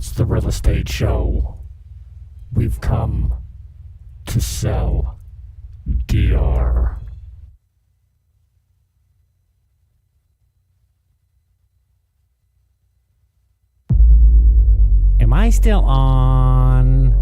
It's the real estate show. We've come to sell DR. Am I still on?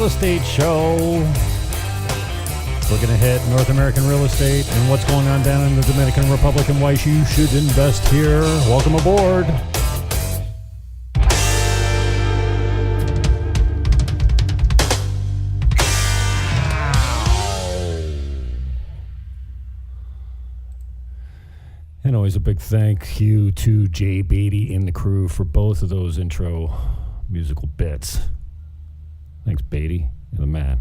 Estate show. We're going to hit North American real estate and what's going on down in the Dominican Republic and why you should invest here. Welcome aboard. And always a big thank you to Jay Beatty and the crew for both of those intro musical bits. Thanks, Beatty. You're the man.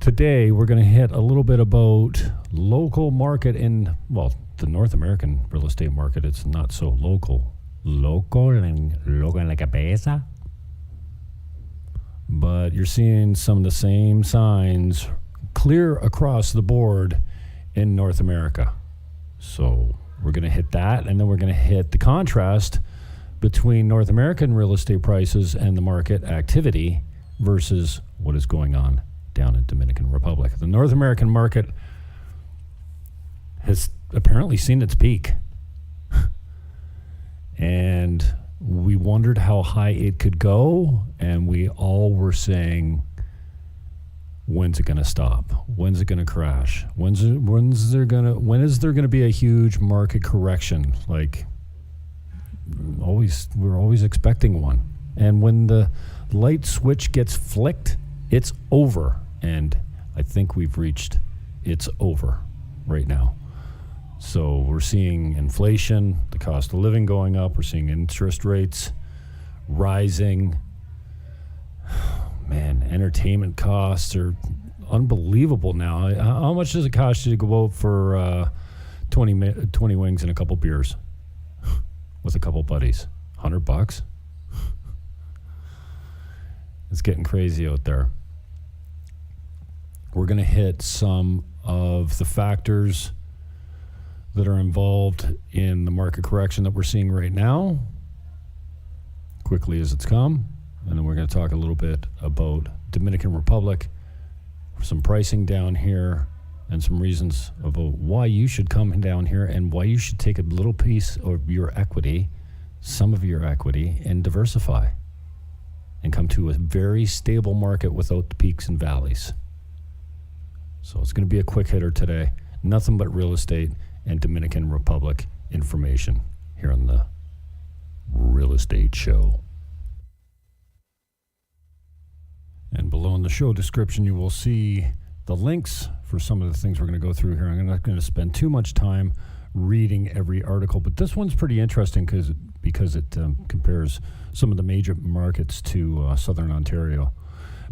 Today, we're going to hit a little bit about local market in, well, the North American real estate market. It's not so local. Local en la cabeza. But you're seeing some of the same signs clear across the board in North America. So we're going to hit that, and then we're going to hit the contrast between North American real estate prices and the market activity versus what is going on down in Dominican Republic. The North American market has apparently seen its peak. And we wondered how high it could go, and we all were saying, when's it going to stop? When's it going to crash? When is there going to be a huge market correction? Like we're always expecting one. And when the light switch gets flicked, it's over. And I think we've reached it's over right now. So we're seeing inflation, the cost of living going up. We're seeing interest rates rising. Man, entertainment costs are unbelievable now. How much does it cost you to go out for 20 wings and a couple beers with a couple buddies? $100? It's getting crazy out there. We're going to hit some of the factors that are involved in the market correction that we're seeing right now, quickly as it's come. And then we're going to talk a little bit about Dominican Republic, some pricing down here, and some reasons about why you should come down here and why you should take a little piece of your equity, some of your equity, and diversify and come to a very stable market without the peaks and valleys. So it's going to be a quick hitter today. Nothing but real estate and Dominican Republic information here on the Real Estate Show. And below in the show description, you will see the links for some of the things we're going to go through here. I'm not going to spend too much time reading every article, but this one's pretty interesting because it compares some of the major markets to Southern Ontario.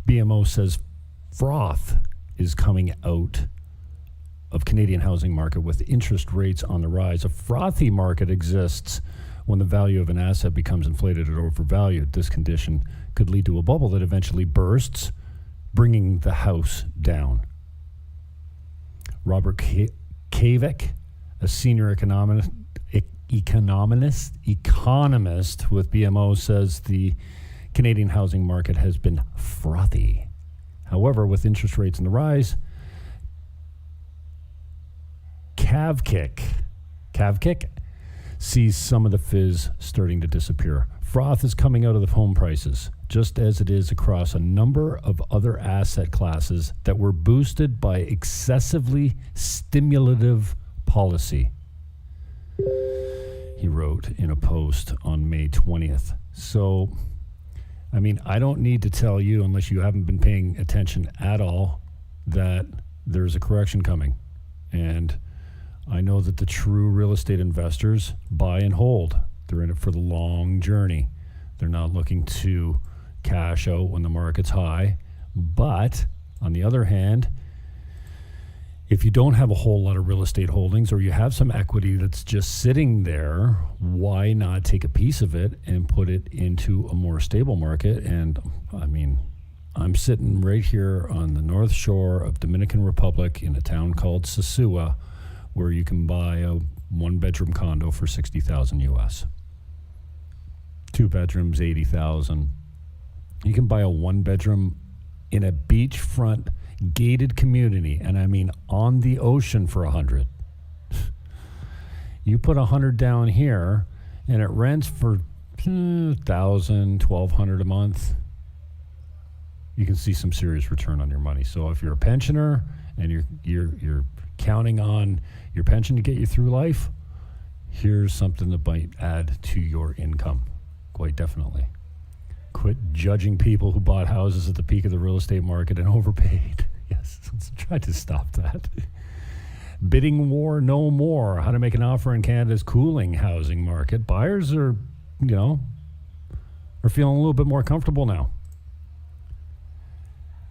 BMO says froth is coming out of Canadian housing market with interest rates on the rise. A frothy market exists when the value of an asset becomes inflated or overvalued. This condition could lead to a bubble that eventually bursts, bringing the house down. Robert Kavik, a senior economist with BMO, says the Canadian housing market has been frothy. However, with interest rates on the rise, Kavik sees some of the fizz starting to disappear. Froth is coming out of the home prices, just as it is across a number of other asset classes that were boosted by excessively stimulative policy, he wrote in a post on May 20th. So, I mean, I don't need to tell you, unless you haven't been paying attention at all, that there's a correction coming. And I know that the true real estate investors buy and hold. They're in it for the long journey. They're not looking to cash out when the market's high. But on the other hand, if you don't have a whole lot of real estate holdings, or you have some equity that's just sitting there, why not take a piece of it and put it into a more stable market? And I mean, I'm sitting right here on the North Shore of Dominican Republic in a town called Sosúa, where you can buy a one-bedroom condo for $60,000 US. 2 bedrooms, $80,000. You can buy a one-bedroom in a beachfront gated community, and I mean on the ocean, for $100,000. You put $100,000 down here, and it rents for $1,000, $1,200 a month. You can see some serious return on your money. So if you're a pensioner and you're counting on your pension to get you through life, here's something that might add to your income, quite definitely. Quit judging people who bought houses at the peak of the real estate market and overpaid. Yes, let's try to stop that. Bidding war no more. How to make an offer in Canada's cooling housing market. Buyers are feeling a little bit more comfortable now.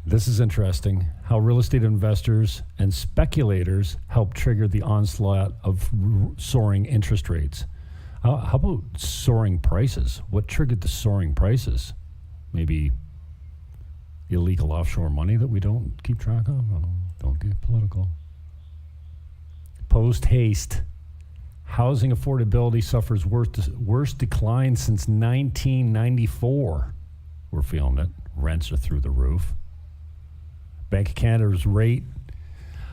This is interesting, how real estate investors and speculators help trigger the onslaught of soaring interest rates. How about soaring prices? What triggered the soaring prices? Maybe illegal offshore money that we don't keep track of? Oh, don't get political. Post haste. Housing affordability suffers worst decline since 1994. We're feeling it. Rents are through the roof. Bank of Canada's rate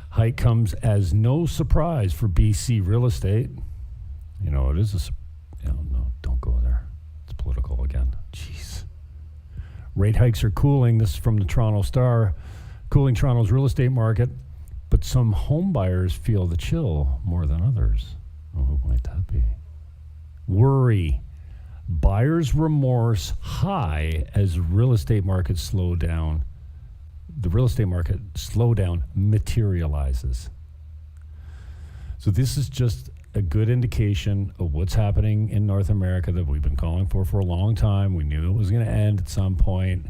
hike comes as no surprise for BC real estate. It is no, don't go there. It's political again. Jeez. Rate hikes are cooling. This is from the Toronto Star. Cooling Toronto's real estate market, but some home buyers feel the chill more than others. Oh, who might that be? Worry. Buyer's remorse high as real estate markets slow down. The real estate market slowdown materializes. So this is just a good indication of what's happening in North America that we've been calling for a long time. We knew it was going to end at some point.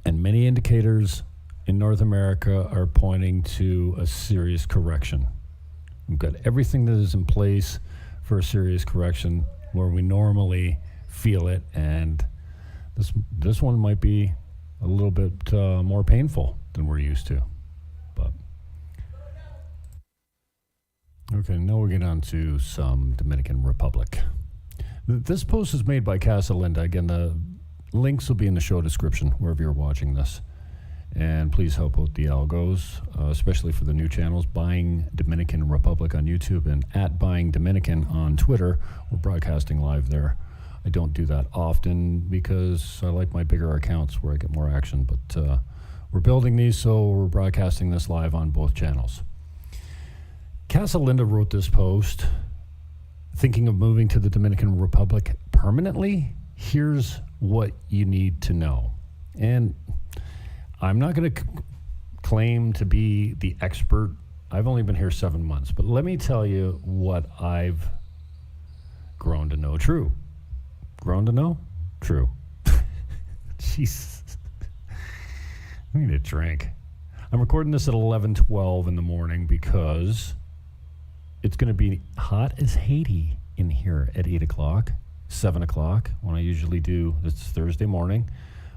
And many indicators in North America are pointing to a serious correction. We've got everything that is in place for a serious correction where we normally feel it, and this one might be a little bit more painful than we're used to. But okay, now we'll get on to some Dominican Republic. This post is made by Casa Linda. Again, the links will be in the show description wherever you're watching this. And please help out the algos, especially for the new channels, Buying Dominican Republic on YouTube and at Buying Dominican on Twitter. We're broadcasting live there. I don't do that often because I like my bigger accounts where I get more action, but we're building these, so we're broadcasting this live on both channels. Casa Linda wrote this post, thinking of moving to the Dominican Republic permanently. Here's what you need to know. And I'm not going to claim to be the expert. I've only been here 7 months, but let me tell you what I've grown to know true. Grown to know? True. Jesus. I need a drink. I'm recording this at 11:12 in the morning because it's going to be hot as Haiti in here at 8 o'clock, 7 o'clock, when I usually do, it's Thursday morning,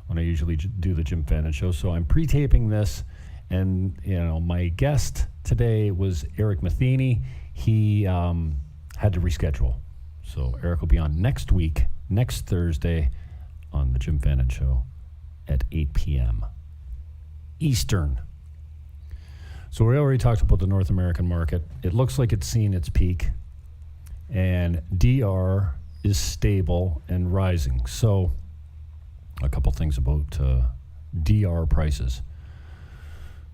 when I usually do the Jim Fannin show. So I'm pre-taping this, and my guest today was Eric Matheny. He had to reschedule. So Eric will be on next week, next Thursday, on the Jim Fannin show at 8 p.m. Eastern. So we already talked about the North American market. It looks like it's seen its peak. and DR is stable and rising. So a couple things about DR prices.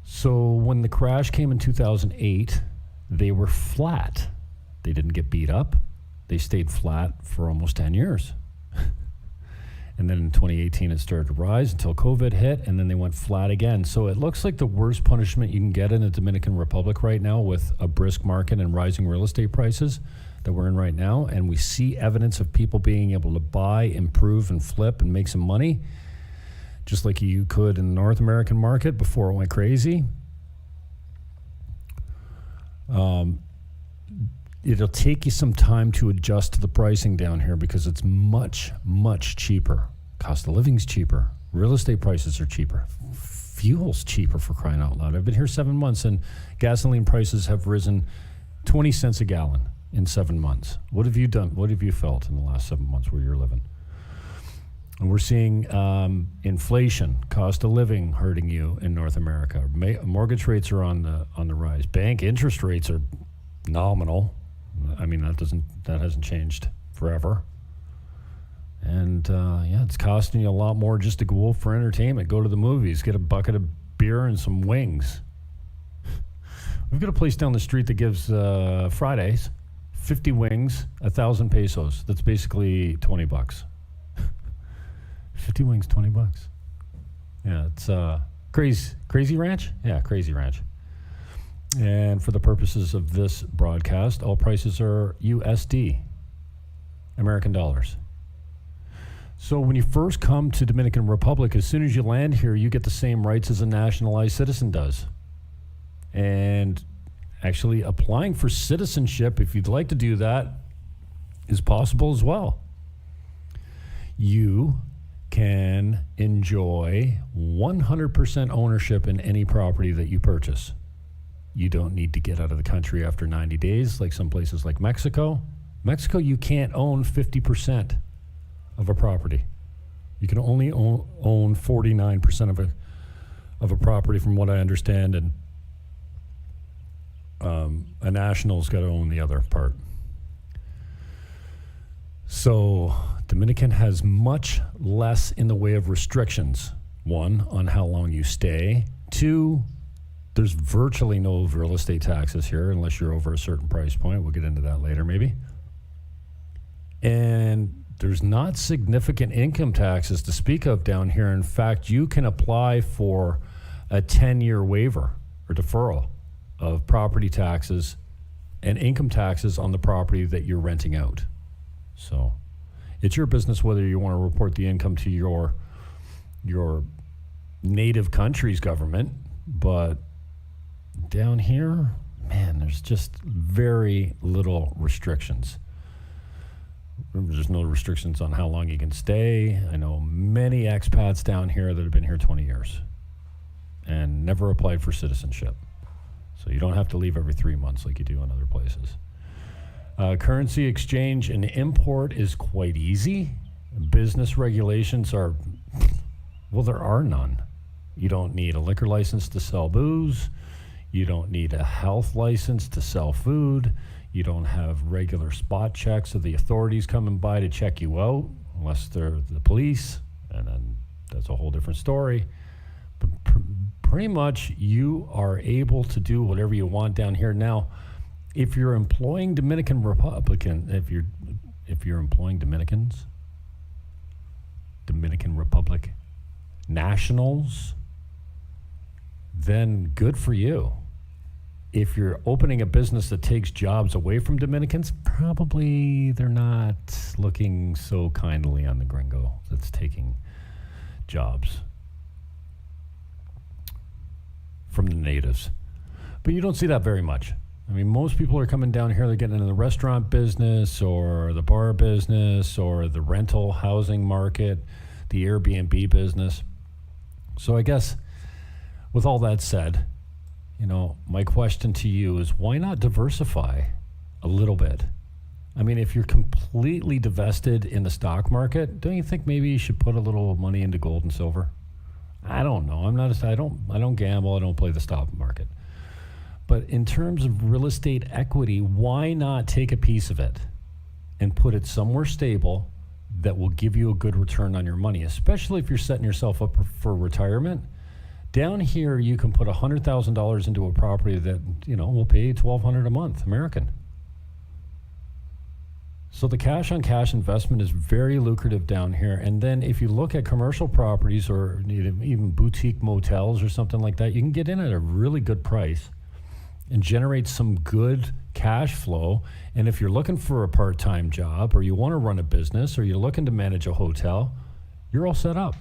So when the crash came in 2008, they were flat. They didn't get beat up. They stayed flat for almost 10 years. And then in 2018, it started to rise until COVID hit, and then they went flat again. So it looks like the worst punishment you can get in the Dominican Republic right now with a brisk market and rising real estate prices that we're in right now. And we see evidence of people being able to buy, improve, and flip and make some money, just like you could in the North American market before it went crazy. It'll take you some time to adjust to the pricing down here because it's much, much cheaper. Cost of living's cheaper. Real estate prices are cheaper. Fuel's cheaper, for crying out loud. I've been here 7 months and gasoline prices have risen 20 cents a gallon in 7 months. What have you done? What have you felt in the last 7 months where you're living? And we're seeing inflation, cost of living hurting you in North America. Mortgage rates are on the rise. Bank interest rates are nominal. I mean, that hasn't changed forever. And it's costing you a lot more just to go for entertainment, go to the movies, get a bucket of beer and some wings. We've got a place down the street that gives Fridays 50 wings, 1,000 pesos. That's basically $20. 50 wings, $20. Yeah, it's Crazy Ranch? Yeah, Crazy Ranch. And for the purposes of this broadcast, all prices are USD, American dollars. So when you first come to Dominican Republic, as soon as you land here, you get the same rights as a nationalized citizen does. And actually applying for citizenship, if you'd like to do that, is possible as well. You can enjoy 100% ownership in any property that you purchase. You don't need to get out of the country after 90 days, like some places like Mexico. Mexico, you can't own 50% of a property. You can only own 49% of a property, from what I understand, and a national's got to own the other part. So Dominican has much less in the way of restrictions. One, on how long you stay. Two, there's virtually no real estate taxes here unless you're over a certain price point. We'll get into that later maybe. And there's not significant income taxes to speak of down here. In fact, you can apply for a 10-year waiver or deferral of property taxes and income taxes on the property that you're renting out. So it's your business whether you want to report the income to your native country's government, but down here, man, there's just very little restrictions. There's no restrictions on how long you can stay. I know many expats down here that have been here 20 years and never applied for citizenship. So you don't have to leave every 3 months like you do in other places. Currency exchange and import is quite easy. Business regulations are, well, there are none. You don't need a liquor license to sell booze. You don't need a health license to sell food. You don't have regular spot checks of the authorities coming by to check you out, unless they're the police, and then that's a whole different story. But pretty much you are able to do whatever you want down here. Now, if you're employing Dominican Republican, if you're employing Dominicans, Dominican Republic nationals, then good for you. If you're opening a business that takes jobs away from Dominicans, probably they're not looking so kindly on the gringo that's taking jobs from the natives. But you don't see that very much. I mean, most people are coming down here, they're getting into the restaurant business or the bar business or the rental housing market, the Airbnb business. So I guess with all that said, you know, my question to you is, why not diversify a little bit? I mean, if you're completely divested in the stock market, don't you think maybe you should put a little money into gold and silver? I don't know. I don't gamble. I don't play the stock market. But in terms of real estate equity, why not take a piece of it? and put it somewhere stable that will give you a good return on your money, especially if you're setting yourself up for retirement. Down here, you can put $100,000 into a property that, will pay $1,200 a month, American. So the cash on cash investment is very lucrative down here. And then if you look at commercial properties or even boutique motels or something like that, you can get in at a really good price and generate some good cash flow. And if you're looking for a part-time job, or you want to run a business, or you're looking to manage a hotel, you're all set up.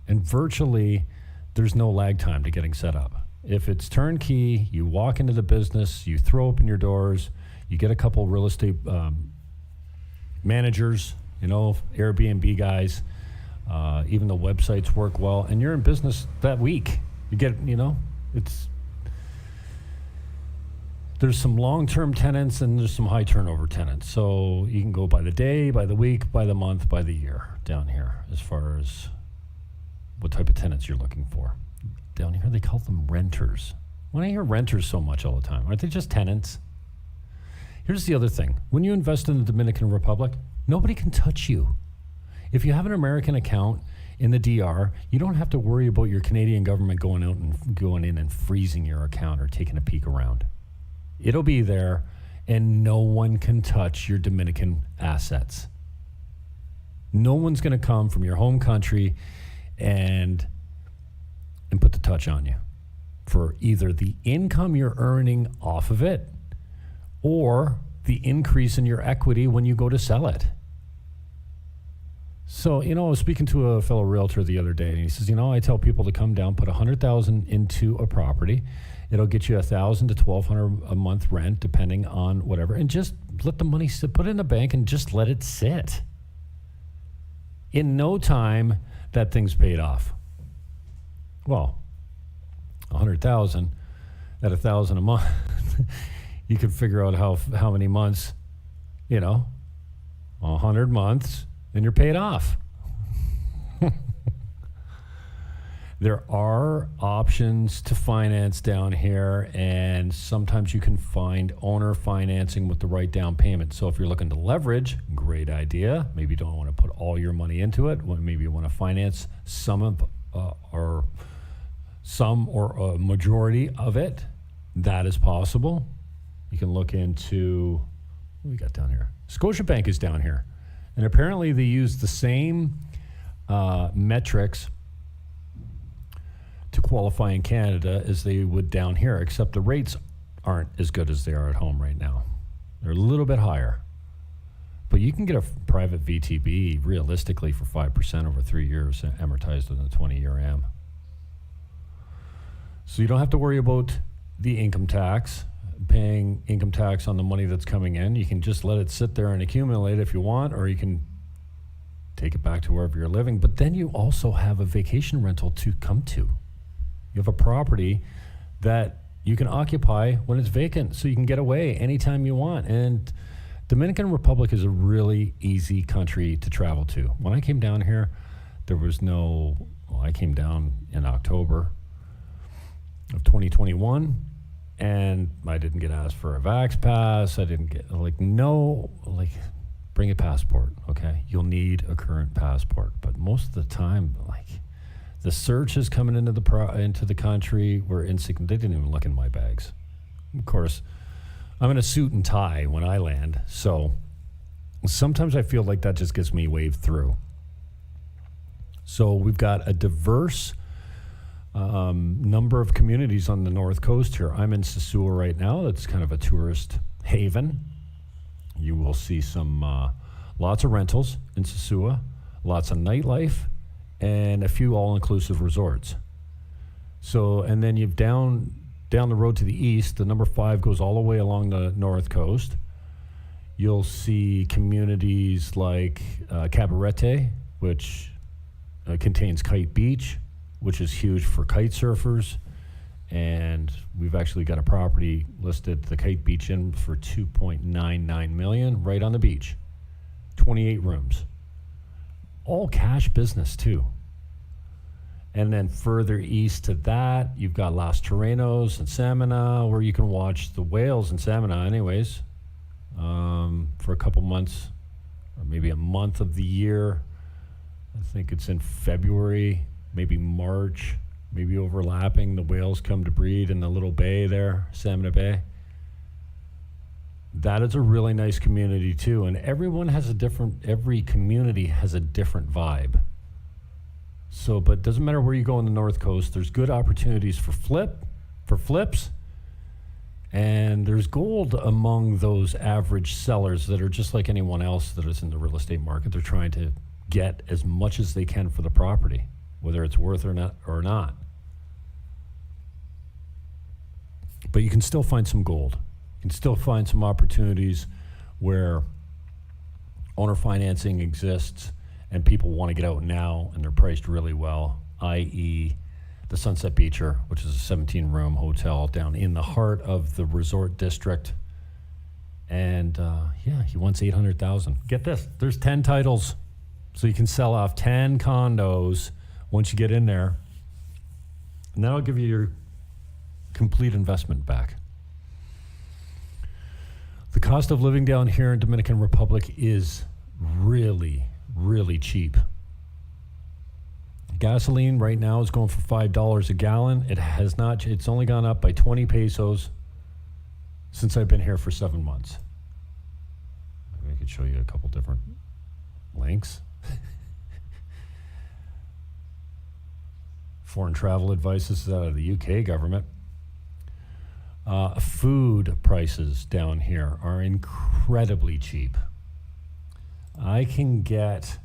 And virtually, there's no lag time to getting set up. If it's turnkey, you walk into the business, you throw open your doors, you get a couple real estate managers, Airbnb guys, even the websites work well, and you're in business that week. You get, there's some long-term tenants and there's some high turnover tenants. So you can go by the day, by the week, by the month, by the year down here as far as what type of tenants you're looking for. Down here, they call them renters. When I hear renters so much all the time, aren't they just tenants? Here's the other thing. When you invest in the Dominican Republic, nobody can touch you. If you have an American account in the DR, you don't have to worry about your Canadian government going in and freezing your account or taking a peek around. It'll be there, and no one can touch your Dominican assets. No one's going to come from your home country and put the touch on you for either the income you're earning off of it or the increase in your equity when you go to sell it. So, I was speaking to a fellow realtor the other day, and he says, I tell people to come down, put $100,000 into a property. It'll get you $1,000 to $1,200 a month rent, depending on whatever, and just let the money sit, put it in the bank, and just let it sit. In no time, that thing's paid off. Well, $100,000 at $1,000 a month, you can figure out how many months, 100 months, and you're paid off. There are options to finance down here, and sometimes you can find owner financing with the right down payment. So if you're looking to leverage, great idea. Maybe you don't want to put all your money into it. Maybe you want to finance some or a majority of it. That is possible. You can look into, what do we got down here? Scotiabank is down here. And apparently they use the same metrics to qualify in Canada as they would down here, except the rates aren't as good as they are at home right now. They're a little bit higher. But you can get a private VTB realistically for 5% over 3 years, amortized in a 20-year AM. So you don't have to worry about the income tax, paying income tax on the money that's coming in. You can just let it sit there and accumulate if you want, or you can take it back to wherever you're living. But then you also have a vacation rental to come to. You have a property that you can occupy when it's vacant, so you can get away anytime you want. And Dominican Republic is a really easy country to travel to. When I came down here, I came down in October of 2021, and I didn't get asked for a Vax pass. I didn't get, bring a passport, okay? You'll need a current passport. But most of the time, the searches coming into the country were insignificant. They didn't even look in my bags. Of course, I'm in a suit and tie when I land, so sometimes I feel like that just gets me waved through. So we've got a diverse number of communities on the North Coast here. I'm in Sosúa right now. That's kind of a tourist haven. You will see some lots of rentals in Sosúa, lots of nightlife, and a few all-inclusive resorts. So, and then you've down the road to the east, the number 5 goes all the way along the North Coast. You'll see communities like Cabarete, which contains Kite Beach, which is huge for kite surfers. And we've actually got a property listed, the Kite Beach Inn, for $2.99 million right on the beach. 28 rooms. All cash business too. And then further east to that, you've got Los Terrenos and Samana, where you can watch the whales in Samana anyways. for a couple months, or maybe a month of the year. I think it's in February, maybe March, maybe overlapping. The whales come to breed in the little bay there, Salmon Bay. That is a really nice community too, and every community has a different vibe. So, but it doesn't matter where you go on the North Coast, there's good opportunities for flips, and there's gold among those average sellers that are just like anyone else that is in the real estate market. They're trying to get as much as they can for the property, whether it's worth or not. But you can still find some gold. You can still find some opportunities where owner financing exists and people want to get out now and they're priced really well, i.e. the Sunset Beacher, which is a 17-room hotel down in the heart of the resort district. And he wants $800,000. Get this, there's 10 titles. So you can sell off 10 condos once you get in there. And that'll give you your complete investment back. The cost of living down here in Dominican Republic is really, really cheap. Gasoline right now is going for $5 a gallon. It's only gone up by 20 pesos since I've been here for 7 months. Maybe I could show you a couple different links. Foreign travel advice, this is out of the UK government. Food prices down here are incredibly cheap. I can get,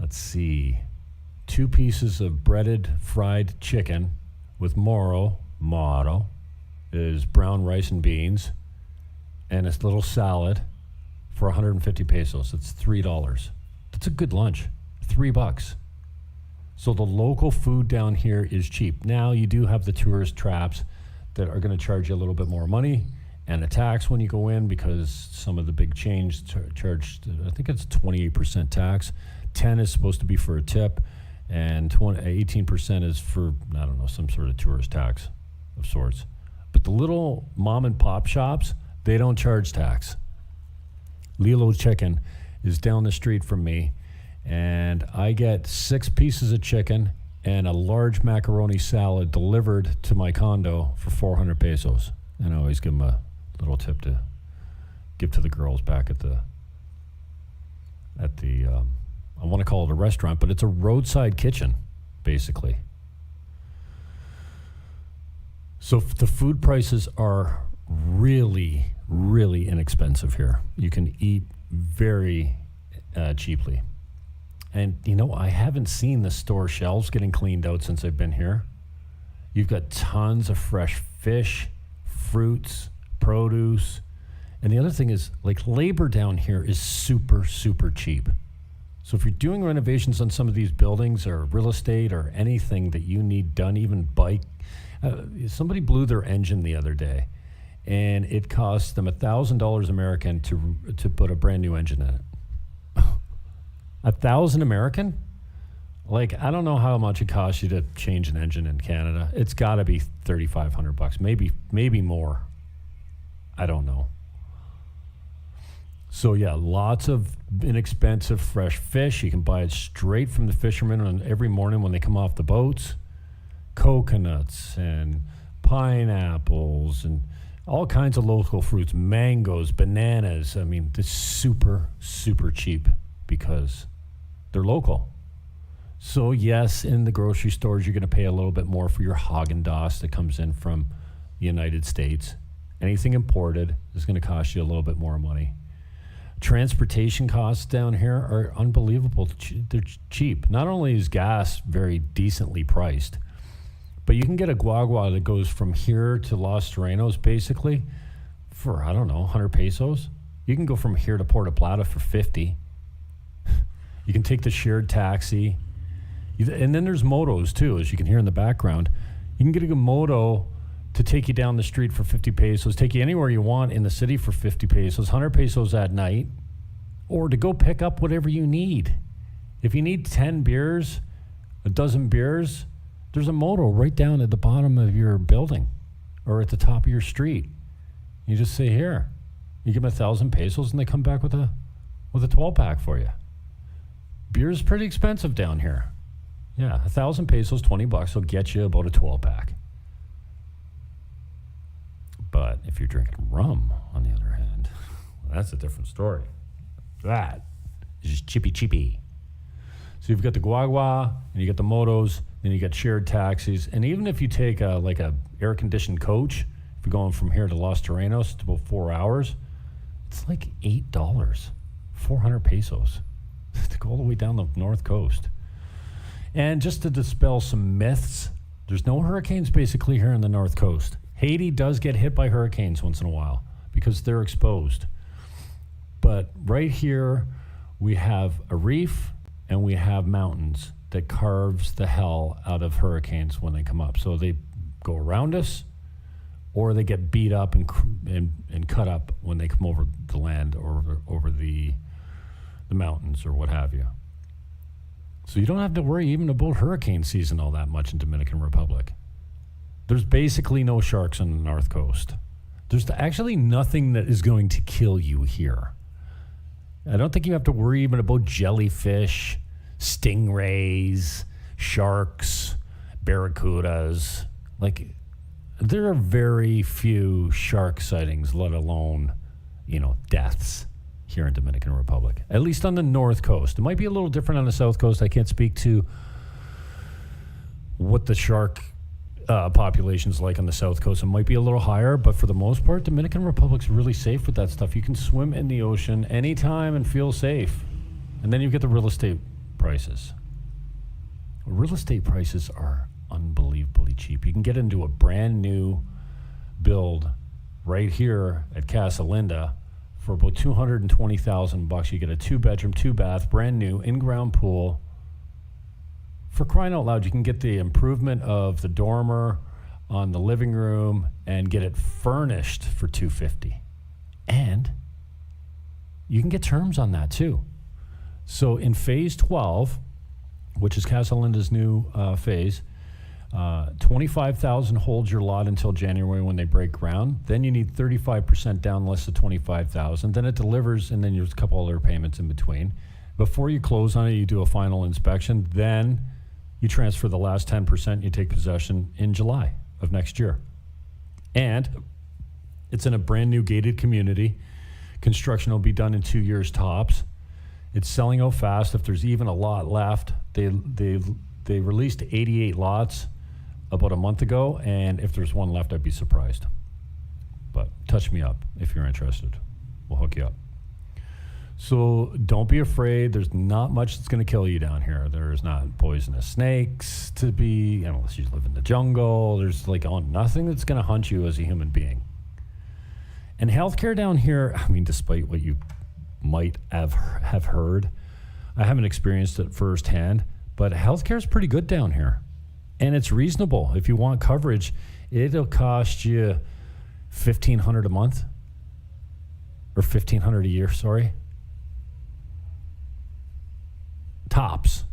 2 pieces of breaded fried chicken with moro is brown rice and beans, and a little salad for 150 pesos. That's $3. That's a good lunch, $3. So the local food down here is cheap. Now you do have the tourist traps that are going to charge you a little bit more money and a tax when you go in, because some of the big chains charge, I think it's 28% tax. 10 is supposed to be for a tip, and 18% is for, I don't know, some sort of tourist tax of sorts. But the little mom and pop shops, they don't charge tax. Lilo Chicken is down the street from me, and I get 6 pieces of chicken and a large macaroni salad delivered to my condo for 400 pesos. And I always give them a little tip to give to the girls back at the I want to call it a restaurant, but it's a roadside kitchen, basically. So the food prices are really, really inexpensive here. You can eat very cheaply. And, I haven't seen the store shelves getting cleaned out since I've been here. You've got tons of fresh fish, fruits, produce. And the other thing is, labor down here is super, super cheap. So if you're doing renovations on some of these buildings or real estate or anything that you need done, even bike, somebody blew their engine the other day, and it cost them $1,000 American to put a brand new engine in it. $1,000 American? I don't know how much it costs you to change an engine in Canada. It's got to be $3,500, maybe more. I don't know. So yeah, lots of inexpensive fresh fish. You can buy it straight from the fishermen every morning when they come off the boats. Coconuts and pineapples and all kinds of local fruits, mangoes, bananas. I mean, it's super, super cheap because they're local. So yes, in the grocery stores, you're going to pay a little bit more for your Haagen-Dazs that comes in from the United States. Anything imported is going to cost you a little bit more money. Transportation costs down here are unbelievable. They're cheap. Not only is gas very decently priced, but you can get a guagua that goes from here to Los Terrenos basically for, 100 pesos. You can go from here to Puerto Plata for 50. You can take the shared taxi. And then there's motos too, as you can hear in the background. You can get a moto to take you down the street for 50 pesos, take you anywhere you want in the city for 50 pesos, 100 pesos at night, or to go pick up whatever you need. If you need 10 beers, a dozen beers, there's a moto right down at the bottom of your building or at the top of your street. You just say, here, You give them 1,000 pesos and they come back with a 12-pack for you. Beer is pretty expensive down here. Yeah, 1,000 pesos, $20 will get you about a 12-pack. But if you're drinking rum, on the other hand, well, that's a different story. That is just chippy. So you've got the guagua, and you got the motos, and you got shared taxis. And even if you take a air-conditioned coach, if you're going from here to Los Terrenos, it's about 4 hours, it's like $8, 400 pesos to go all the way down the north coast. And just to dispel some myths, there's no hurricanes basically here on the north coast. Haiti does get hit by hurricanes once in a while because they're exposed. But right here, we have a reef and we have mountains that carves the hell out of hurricanes when they come up. So they go around us, or they get beat up and cut up when they come over the land or over the mountains or what have you. So you don't have to worry even about hurricane season all that much in Dominican Republic. There's basically no sharks on the north coast. There's actually nothing that is going to kill you here. I don't think you have to worry even about jellyfish, stingrays, sharks, barracudas. Like, there are very few shark sightings, let alone, deaths here in Dominican Republic, at least on the north coast. It might be a little different on the south coast. I can't speak to what the shark population's like on the south coast. It might be a little higher, but for the most part, Dominican Republic's really safe with that stuff. You can swim in the ocean anytime and feel safe. And then you get the real estate prices. Real estate prices are unbelievably cheap. You can get into a brand new build right here at Casa Linda for about $220,000. You get a 2-bedroom, 2-bath, brand new, in-ground pool. For crying out loud, you can get the improvement of the dormer on the living room and get it furnished for $250,000. And you can get terms on that too. So in phase 12, which is Casa Linda's new phase, $25,000 holds your lot until January when they break ground. Then you need 35% down, less than $25,000. Then it delivers, and then there's a couple other payments in between. Before you close on it, you do a final inspection. Then you transfer the last 10%. You take possession in July of next year. And it's in a brand new gated community. Construction will be done in 2 years tops. It's selling out fast. If there's even a lot left, they released 88 lots about a month ago, and if there's one left, I'd be surprised. But touch me up if you're interested. We'll hook you up. So don't be afraid. There's not much that's going to kill you down here. There's not poisonous snakes to be, unless you live in the jungle. There's nothing that's going to hunt you as a human being. And healthcare down here, despite what you might have heard, I haven't experienced it firsthand, but healthcare is pretty good down here. And it's reasonable. If you want coverage, it'll cost you $1,500 a month, or $1,500 a year, sorry. Tops.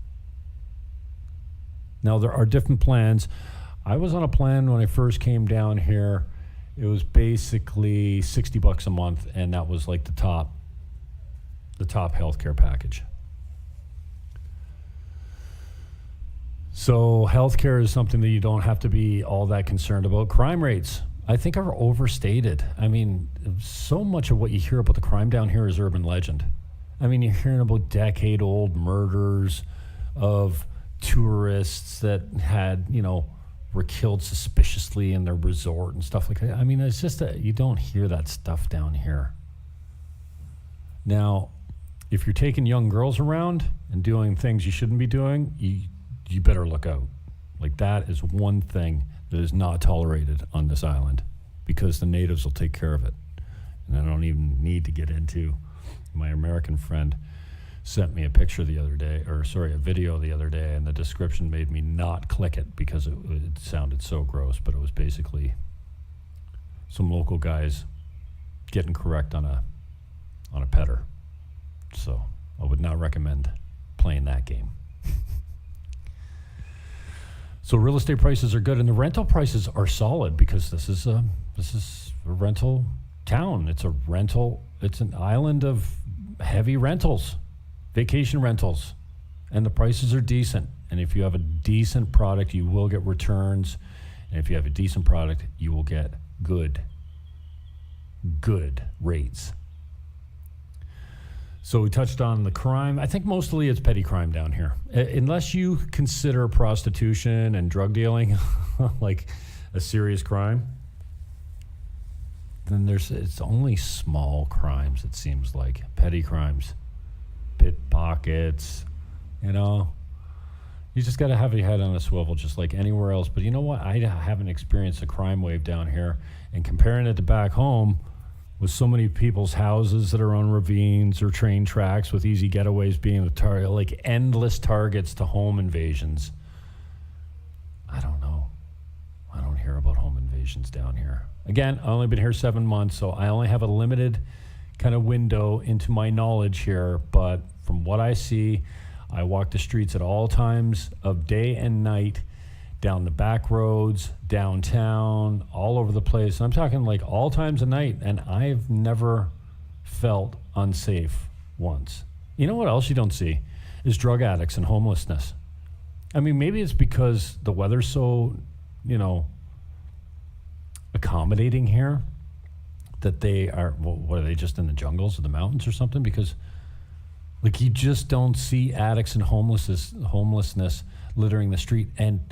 Now, there are different plans. I was on a plan when I first came down here. It was basically $60 a month, and that was like the top healthcare package. So healthcare is something that you don't have to be all that concerned about. Crime rates, I think, are overstated. So much of what you hear about the crime down here is urban legend. You're hearing about decade-old murders of tourists that were killed suspiciously in their resort and stuff like that. It's just that you don't hear that stuff down here. Now, if you're taking young girls around and doing things you shouldn't be doing, you better look out. That is one thing that is not tolerated on this island, because the natives will take care of it. And I don't even need to get into, my American friend sent me a picture the other day, a video the other day, and the description made me not click it because it sounded so gross, but it was basically some local guys getting correct on a petter. So I would not recommend playing that game. So real estate prices are good, and the rental prices are solid because this is a rental town. It's a rental. It's an island of heavy rentals, vacation rentals, and the prices are decent. And if you have a decent product, you will get returns. And if you have a decent product, you will get good rates. So we touched on the crime. I think mostly it's petty crime down here. Unless you consider prostitution and drug dealing like a serious crime, then it's only small crimes, it seems like. Petty crimes, pickpockets, you know. You just got to have your head on a swivel just like anywhere else. But you know what? I haven't experienced a crime wave down here. And comparing it to back home, with so many people's houses that are on ravines or train tracks, with easy getaways being the target, like endless targets to home invasions. I don't know. I don't hear about home invasions down here. Again, I've only been here 7 months, so I only have a limited kind of window into my knowledge here. But from what I see, I walk the streets at all times of day and night, down the back roads, downtown, all over the place. I'm talking like all times of night, and I've never felt unsafe once. You know what else you don't see is drug addicts and homelessness. I mean, maybe it's because the weather's so, accommodating here that they are, what are they, just in the jungles or the mountains or something? Because like you just don't see addicts and homelessness littering the street, and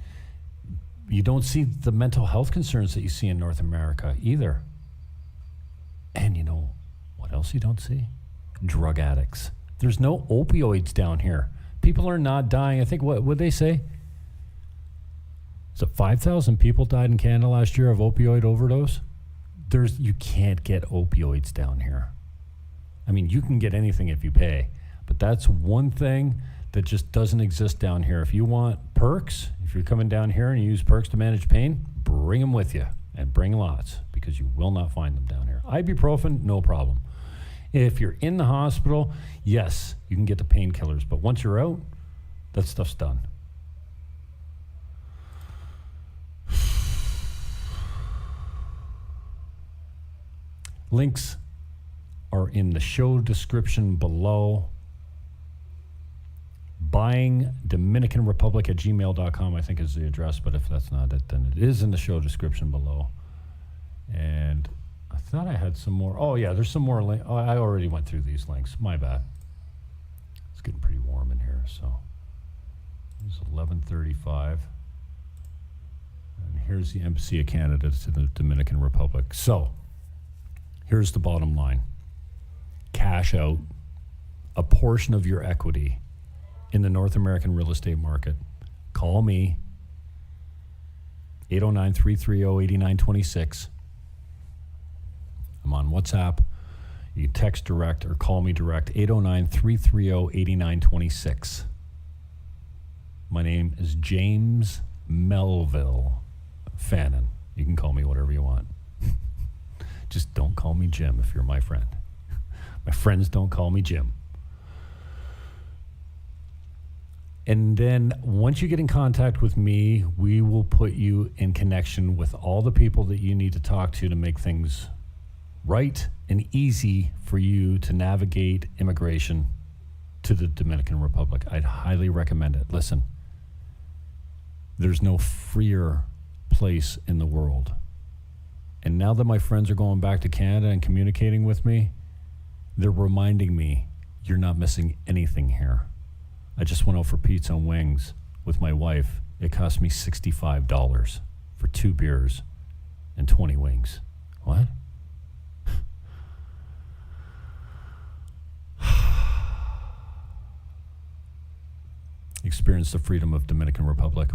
you don't see the mental health concerns that you see in North America either. And you know what else you don't see? Drug addicts. There's no opioids down here. People are not dying. I think, what would they say? So 5,000 people died in Canada last year of opioid overdose. You can't get opioids down here. I mean, you can get anything if you pay, but that's one thing that just doesn't exist down here. If you want perks, if you're coming down here and you use perks to manage pain, bring them with you, and bring lots, because you will not find them down here. Ibuprofen, no problem. If you're in the hospital, yes, you can get the painkillers, but once you're out, that stuff's done. Links are in the show description below. BuyingDominicanRepublic at gmail.com, I think, is the address, but if that's not it, then it is in the show description below. And I thought I had some more. Oh, yeah, there's some more links. Oh, I already went through these links. My bad. It's getting pretty warm in here, so it's 11:35. And here's the Embassy of Canada to the Dominican Republic. So here's the bottom line. Cash out a portion of your equity in the North American real estate market. Call me, 809-330-8926. I'm on WhatsApp. You can text direct or call me direct, 809-330-8926. My name is James Melville Fannin. You can call me whatever you want. Just don't call me Jim if you're my friend. My friends don't call me Jim. And then once you get in contact with me, we will put you in connection with all the people that you need to talk to make things right and easy for you to navigate immigration to the Dominican Republic. I'd highly recommend it. Listen, there's no freer place in the world. And now that my friends are going back to Canada and communicating with me, they're reminding me, you're not missing anything here. I just went out for pizza and wings with my wife. It cost me $65 for 2 beers and 20 wings. What? Experience the freedom of Dominican Republic.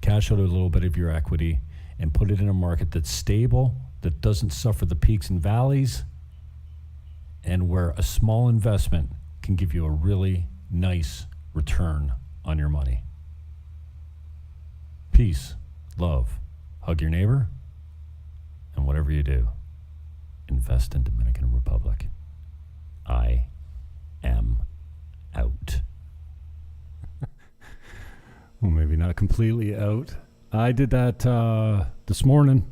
Cash out a little bit of your equity and put it in a market that's stable, that doesn't suffer the peaks and valleys, and where a small investment can give you a really nice return on your money. Peace, love, hug your neighbor, and whatever you do, invest in Dominican Republic. I am out. Well, maybe not completely out. I did that this morning.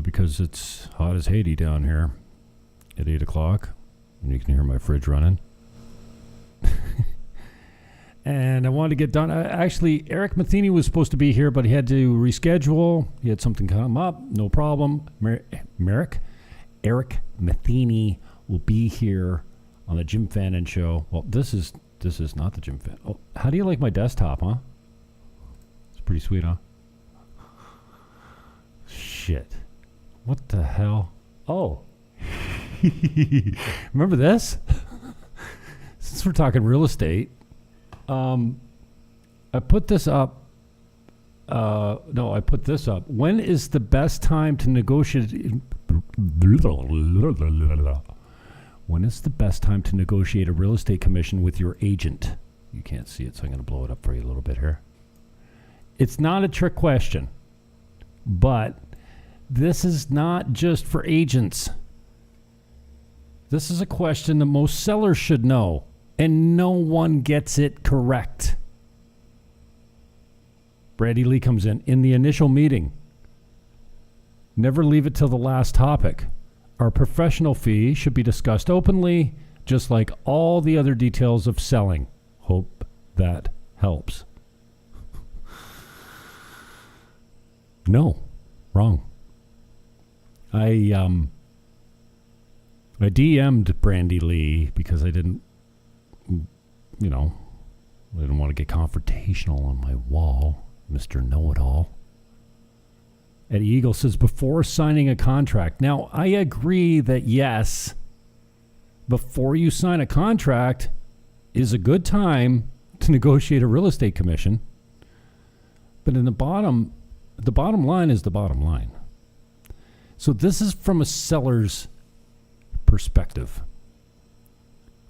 because it's hot as Haiti down here at 8 o'clock. And you can hear my fridge running. And I wanted to get done. Actually, Eric Matheny was supposed to be here, but he had to reschedule. He had something come up. No problem. Eric Matheny will be here on the Jim Fannin show. Well, this is not the Jim Fannin. Oh, how do you like my desktop, huh? It's pretty sweet, huh? Shit. What the hell? Oh. Remember this? Since we're talking real estate, I put this up. I put this up. When is the best time to negotiate? When is the best time to negotiate a real estate commission with your agent? You can't see it, so I'm going to blow it up for you a little bit here. It's not a trick question, but this is not just for agents. This is a question that most sellers should know, and no one gets it correct. Brady Lee comes in the initial meeting. Never leave it till the last topic. Our professional fee should be discussed openly, just like all the other details of selling. Hope that helps. No, wrong. I DM'd Brandy Lee because I didn't want to get confrontational on my wall, Mr. Know-It-All. Eddie Eagle says, before signing a contract. Now, I agree that yes, before you sign a contract is a good time to negotiate a real estate commission. But in the bottom line is the bottom line. So this is from a seller's perspective.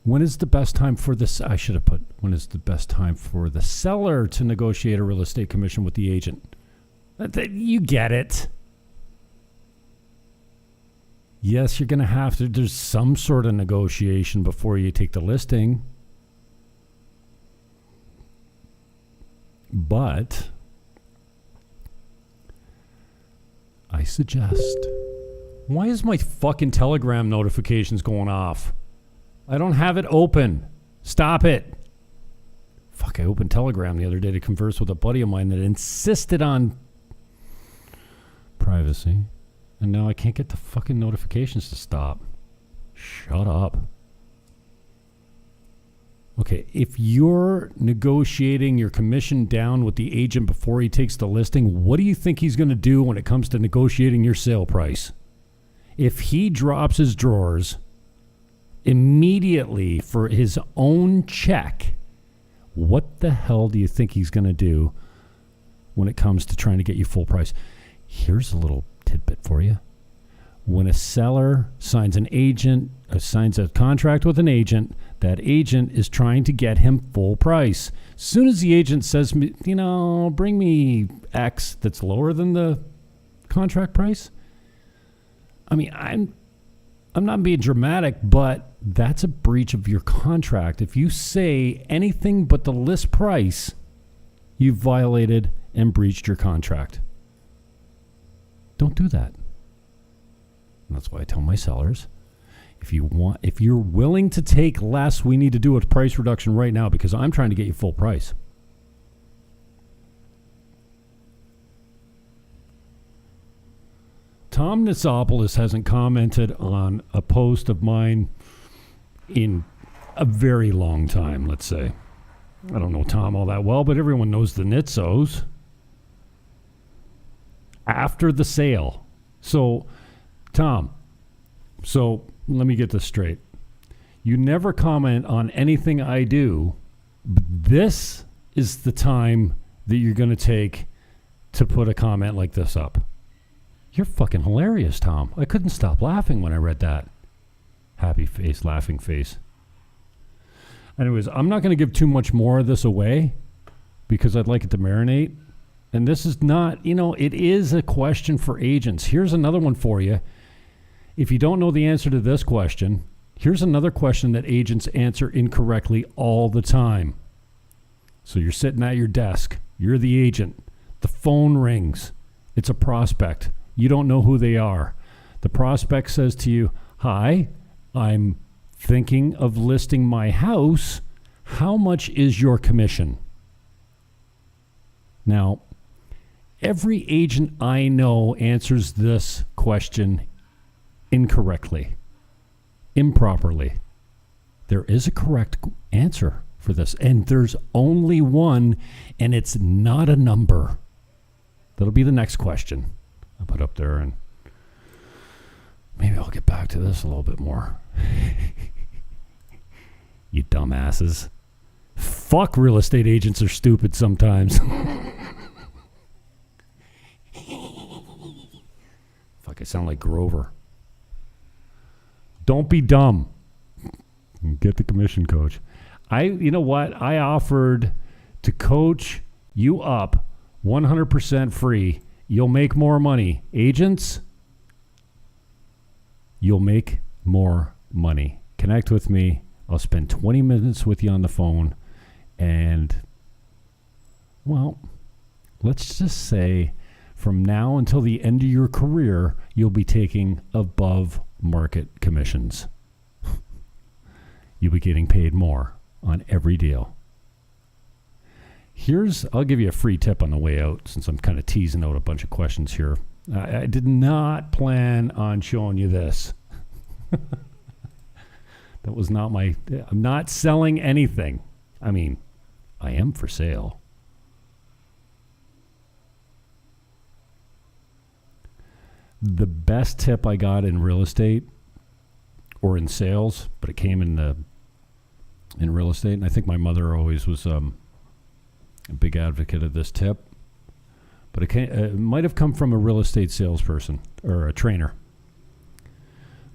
When is the best time for this? I should have put, when is the best time for the seller to negotiate a real estate commission with the agent? You get it. Yes, you're going to have to, there's some sort of negotiation before you take the listing. But I suggest, why is my fucking Telegram notifications going off? I don't have it open. Stop it. Fuck, I opened Telegram the other day to converse with a buddy of mine that insisted on privacy. And now I can't get the fucking notifications to stop. Shut up. Okay, if you're negotiating your commission down with the agent before he takes the listing, what do you think he's going to do when it comes to negotiating your sale price? If he drops his drawers immediately for his own check, what the hell do you think he's going to do when it comes to trying to get you full price? Here's a little tidbit for you. When a seller signs signs a contract with an agent, that agent is trying to get him full price. As soon as the agent says, bring me X that's lower than the contract price. I mean, I'm not being dramatic, but that's a breach of your contract. If you say anything but the list price, you've violated and breached your contract. Don't do that. And that's why I tell my sellers, if you're willing to take less, we need to do a price reduction right now because I'm trying to get you full price. Tom Nisopoulos hasn't commented on a post of mine in a very long time, let's say. I don't know Tom all that well, but everyone knows the Nitsos. After the sale. So, Tom, let me get this straight. You never comment on anything I do, but this is the time that you're going to take to put a comment like this up. You're fucking hilarious, Tom. I couldn't stop laughing when I read that. Happy face, laughing face. Anyways, I'm not going to give too much more of this away because I'd like it to marinate. And this is not, it is a question for agents. Here's another one for you. If you don't know the answer to this question, here's another question that agents answer incorrectly all the time. So you're sitting at your desk. You're the agent. The phone rings. It's a prospect. You don't know who they are. The prospect says to you, "Hi, I'm thinking of listing my house. How much is your commission?" Now, every agent I know answers this question incorrectly, improperly. There is a correct answer for this, and there's only one, and it's not a number. That'll be the next question I'll put up there, and maybe I'll get back to this a little bit more. You dumbasses. Fuck, real estate agents are stupid sometimes. Fuck, I sound like Grover. Don't be dumb. Get the commission, coach. You know what? I offered to coach you up 100% free. You'll make more money. Agents, you'll make more money. Connect with me. I'll spend 20 minutes with you on the phone. And, well, let's just say from now until the end of your career, you'll be taking above market commissions. You'll be getting paid more on every deal. I'll give you a free tip on the way out, since I'm kind of teasing out a bunch of questions here. I did not plan on showing you this. That was not I'm not selling anything. I mean, I am for sale. The best tip I got in real estate or in sales, but it came in real estate, and I think my mother always was a big advocate of this tip, but it might have come from a real estate salesperson or a trainer.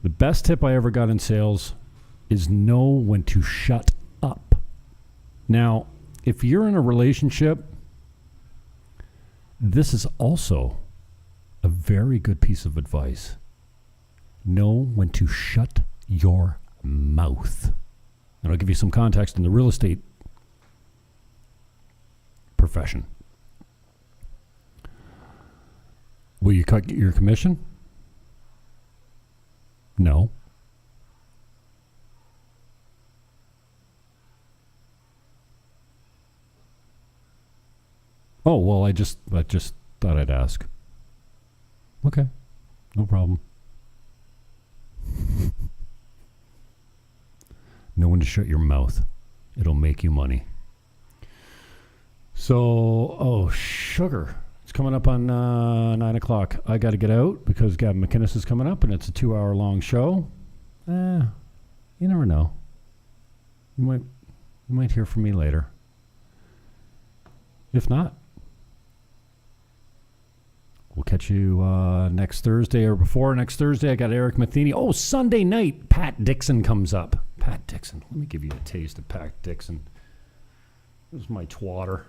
The best tip I ever got in sales is know when to shut up. Now, if you're in a relationship, this is also a very good piece of advice. Know when to shut your mouth. And I'll give you some context in the real estate profession. Will you cut your commission? No. Oh, well, I just thought I'd ask. Okay, no problem. Know when to shut your mouth. It'll make you money. So, sugar. It's coming up on 9 o'clock. I got to get out because Gavin McInnes is coming up, and it's a 2-hour-long show. You never know. You might hear from me later. If not, we'll catch you next Thursday or before next Thursday. I got Eric Matheny. Oh, Sunday night, Pat Dixon comes up. Pat Dixon. Let me give you a taste of Pat Dixon. This is my twatter.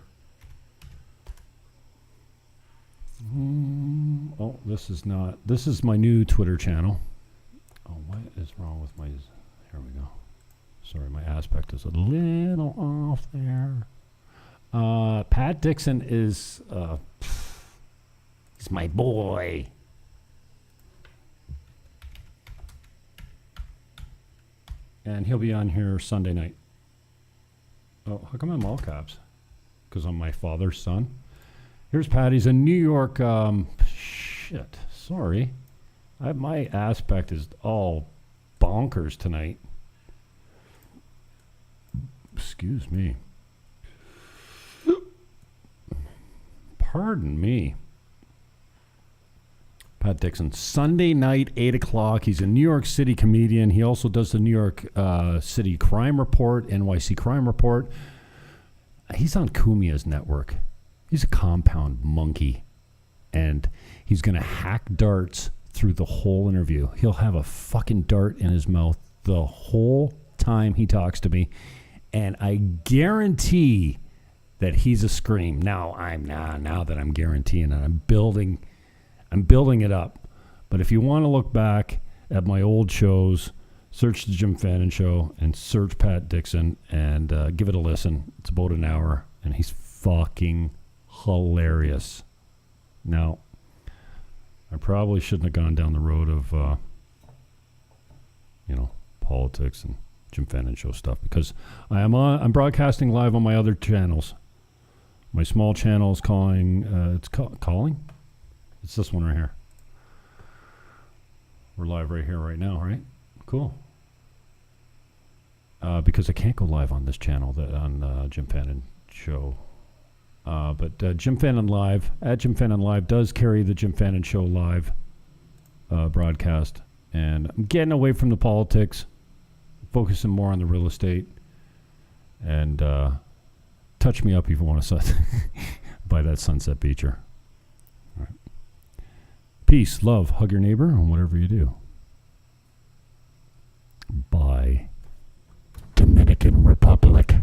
Oh, this is not. This is my new Twitter channel. Oh, what is wrong with my... Here we go. Sorry, my aspect is a little off there. Pat Dixon is... he's my boy. And he'll be on here Sunday night. Oh, how come I'm all caps? Because I'm my father's son. Here's Pat. He's in New York. Shit. Sorry. My aspect is all bonkers tonight. Excuse me. Pardon me. Pat Dixon. Sunday night, 8 o'clock. He's a New York City comedian. He also does the New York City Crime Report, NYC Crime Report. He's on Kumia's network. He's a compound monkey. And he's going to hack darts through the whole interview. He'll have a fucking dart in his mouth the whole time he talks to me. And I guarantee that he's a scream. Now that I'm guaranteeing it, I'm building it up. But if you want to look back at my old shows, search the Jim Fannin Show and search Pat Dixon and give it a listen. It's about an hour, and he's fucking hilarious. Now, I probably shouldn't have gone down the road of, politics and Jim Fannin Show stuff, because I'm broadcasting live on my other channels. My small channel is calling. Calling. It's this one right here. We're live right here, right now, right? Cool. Because I can't go live on this channel on Jim Fannin Show. But Jim Fannin Live, at Jim Fannin Live, does carry the Jim Fannin Show live broadcast. And I'm getting away from the politics, focusing more on the real estate. And touch me up if you want to buy that Sunset Beacher. All right. Peace, love, hug your neighbor, and whatever you do. Bye. Dominican Republic.